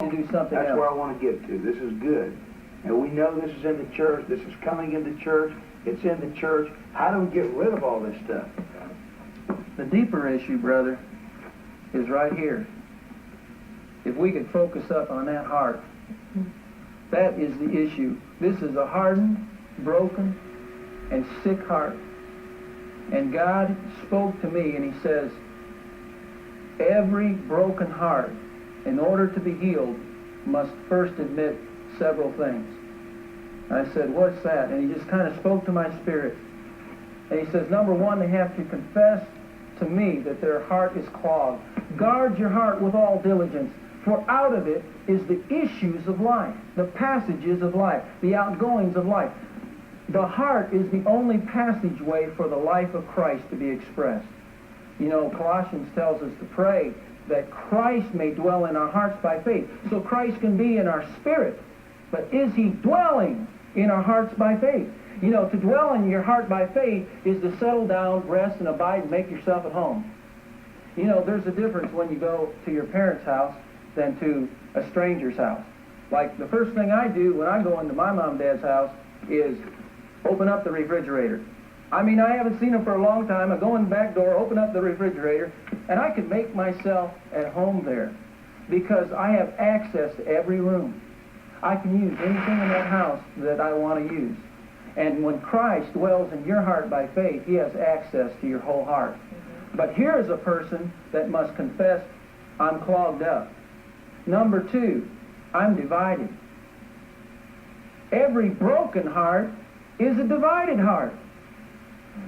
to do something That's else. where I want to get to. This is good. And we know this is in the church. This is coming into church. It's in the church. How do we get rid of all this stuff? The deeper issue, brother, is right here. If we could focus up on that heart, that is the issue. This is a hardened, broken, and sick heart. And God spoke to me and He says, every broken heart, in order to be healed, must first admit several things. And I said, what's that? And He just kind of spoke to my spirit. And He says, number one, they have to confess to me that their heart is clogged. Guard your heart with all diligence, for out of it is the issues of life, the passages of life, the outgoings of life. The heart is the only passageway for the life of Christ to be expressed. You know, Colossians tells us to pray that Christ may dwell in our hearts by faith. So Christ can be in our spirit, but is He dwelling in our hearts by faith? You know, to dwell in your heart by faith is to settle down, rest, and abide, and make yourself at home. You know, there's a difference when you go to your parents' house than to a stranger's house. Like, the first thing I do when I go into my mom and dad's house is open up the refrigerator. I mean, I haven't seen them for a long time. I go in the back door, open up the refrigerator, and I can make myself at home there because I have access to every room. I can use anything in that house that I want to use. And when Christ dwells in your heart by faith, He has access to your whole heart. But here is a person that must confess, I'm clogged up. Number two, I'm divided. Every broken heart is a divided heart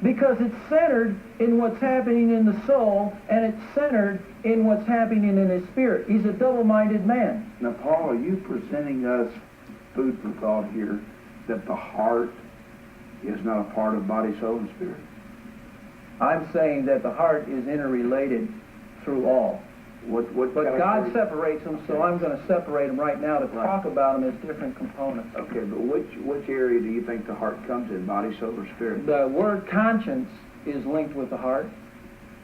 because it's centered in what's happening in the soul and it's centered in what's happening in his spirit. He's a double-minded man. Now, Paul, are you presenting us food for thought here that the heart is not a part of body, soul, and spirit? I'm saying that the heart is interrelated through all. But God separates them, so I'm going to separate them right now to talk about them as different components. Okay, but which area do you think the heart comes in, body, soul, or spirit? The word conscience is linked with the heart.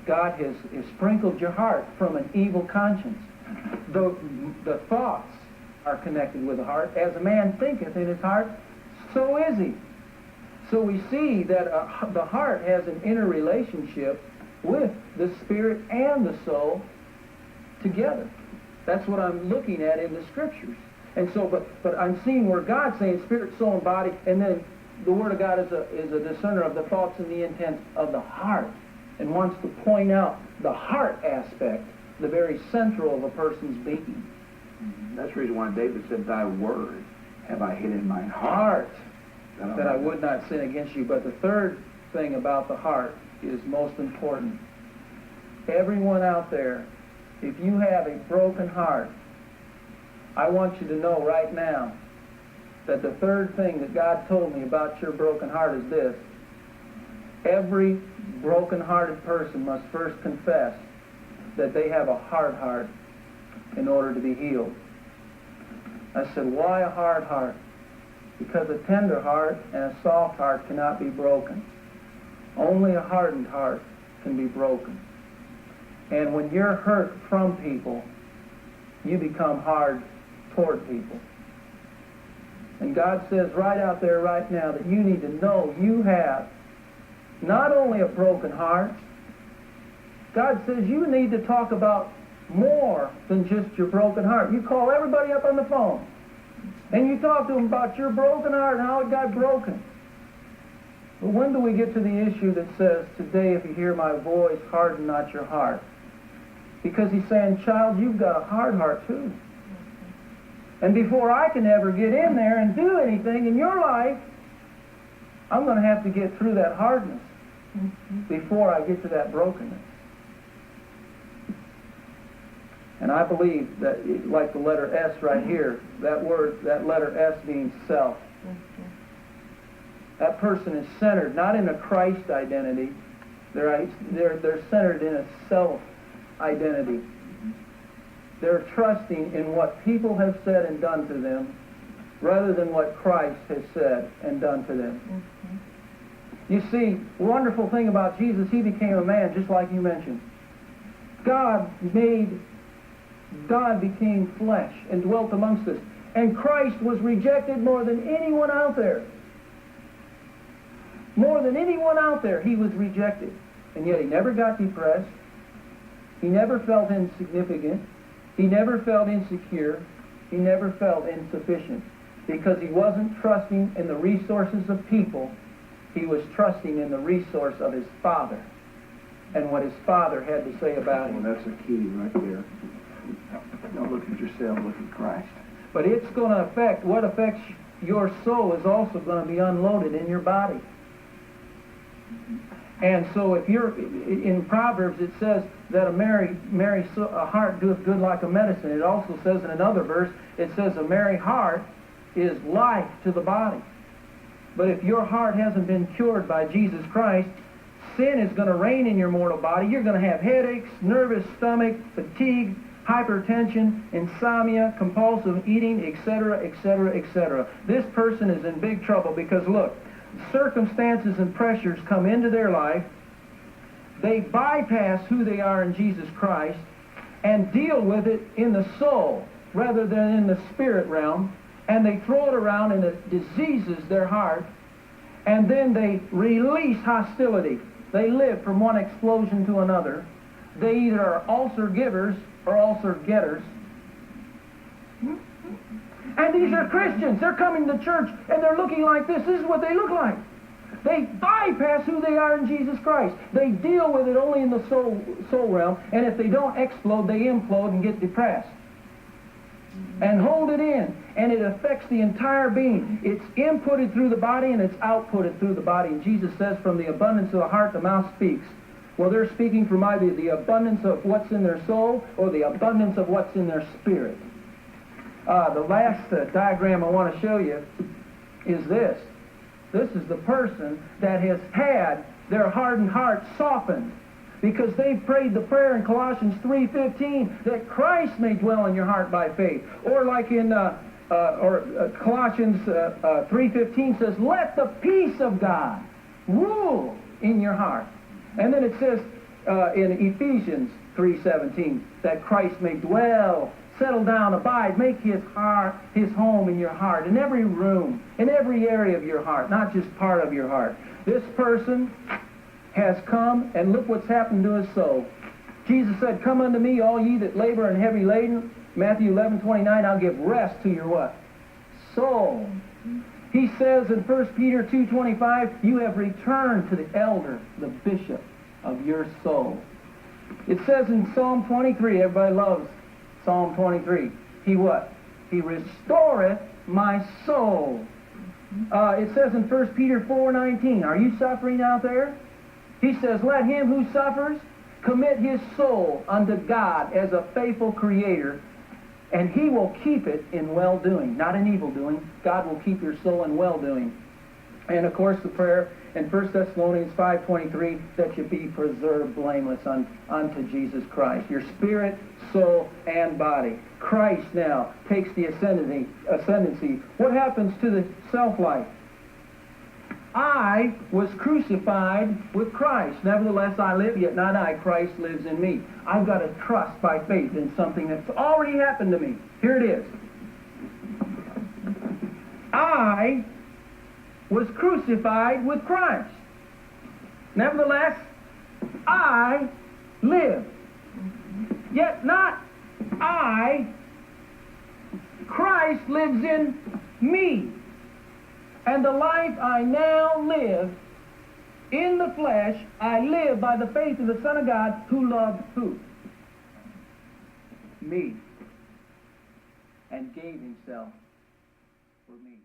God has sprinkled your heart from an evil conscience. The thoughts are connected with the heart. As a man thinketh in his heart, so is he. So we see that the heart has an interrelationship with the spirit and the soul together. That's what I'm looking at in the Scriptures. And so, but I'm seeing where God's saying spirit, soul, and body, and then the Word of God is a discerner of the thoughts and the intents of the heart, and wants to point out the heart aspect, the very central of a person's being. That's the reason why David said, Thy word have I hid in mine heart, that I would not sin against you. But the third thing about the heart is most important. Everyone out there, if you have a broken heart, I want you to know right now that the third thing that God told me about your broken heart is this. Every broken-hearted person must first confess that they have a hard heart in order to be healed. I said, why a hard heart? Because a tender heart and a soft heart cannot be broken. Only a hardened heart can be broken. And when you're hurt from people, you become hard toward people. And God says right out there right now that you need to know you have not only a broken heart, God says you need to talk about more than just your broken heart. You call everybody up on the phone, and you talk to them about your broken heart and how it got broken. But when do we get to the issue that says, today if you hear my voice, harden not your heart? Because He's saying, child, you've got a hard heart too. And before I can ever get in there and do anything in your life, I'm going to have to get through that hardness before I get to that brokenness. And I believe that, like the letter S right here, that letter S means self. That person is centered not in a Christ identity. They're centered in a self identity. They're trusting in what people have said and done to them rather than what Christ has said and done to them. You see, the wonderful thing about Jesus, He became a man just like you mentioned. God made God became flesh and dwelt amongst us. And Christ was rejected more than anyone out there. More than anyone out there, he was rejected. And yet he never got depressed. He never felt insignificant. He never felt insecure. He never felt insufficient. Because he wasn't trusting in the resources of people. He was trusting in the resource of his Father and what his Father had to say about him. Well, that's a key right there. Don't look at yourself, look at Christ. But it's going to affect, what affects your soul is also going to be unloaded in your body. And so if you're, in Proverbs it says that a heart doeth good like a medicine. It also says in another verse, it says a merry heart is life to the body. But if your heart hasn't been cured by Jesus Christ, sin is going to reign in your mortal body. You're going to have headaches, nervous stomach, fatigue, hypertension, insomnia, compulsive eating, etc., etc., etc. This person is in big trouble because, look, circumstances and pressures come into their life. They bypass who they are in Jesus Christ and deal with it in the soul rather than in the spirit realm. And they throw it around and it diseases their heart. And then they release hostility. They live from one explosion to another. They either are ulcer givers or ulcer getters. And these are Christians. They're coming to church and they're looking like this. This is what they look like. They bypass who they are in Jesus Christ. They deal with it only in the soul realm. And if they don't explode, they implode and get depressed. And hold it in. And it affects the entire being. It's inputted through the body and it's outputted through the body. And Jesus says, from the abundance of the heart, the mouth speaks. Well, they're speaking from either the abundance of what's in their soul or the abundance of what's in their spirit. The last diagram I want to show you is this. This is the person that has had their hardened heart softened because they've prayed the prayer in Colossians 3:15 that Christ may dwell in your heart by faith. Or like in Colossians 3:15 says, let the peace of God rule in your heart. And then it says in Ephesians 3:17 that Christ may dwell, settle down, abide, make his home in your heart, in every room, in every area of your heart, not just part of your heart. This person has come, and look what's happened to his soul. Jesus said, come unto me, all ye that labor and heavy laden. Matthew 11:29, I'll give rest to your what? Soul. He says in 1 Peter 2:25, you have returned to the elder, the bishop of your soul. It says in Psalm 23, everybody loves Psalm 23. He what? He restoreth my soul. It says in 1 Peter 4:19, are you suffering out there? He says, let him who suffers commit his soul unto God as a faithful creator, and he will keep it in well-doing, not in evil-doing. God will keep your soul in well-doing. And, of course, the prayer in 1 Thessalonians 5:23, that you be preserved blameless unto Jesus Christ. Your spirit, soul, and body. Christ now takes the ascendancy. What happens to the self-life? I was crucified with Christ. Nevertheless, I live, yet not I. Christ lives in me. I've got to trust by faith in something that's already happened to me. Here it is. I was crucified with Christ. Nevertheless, I live. Yet not I. Christ lives in me. And the life I now live in the flesh, I live by the faith of the Son of God who loved who? Me. And gave himself for me.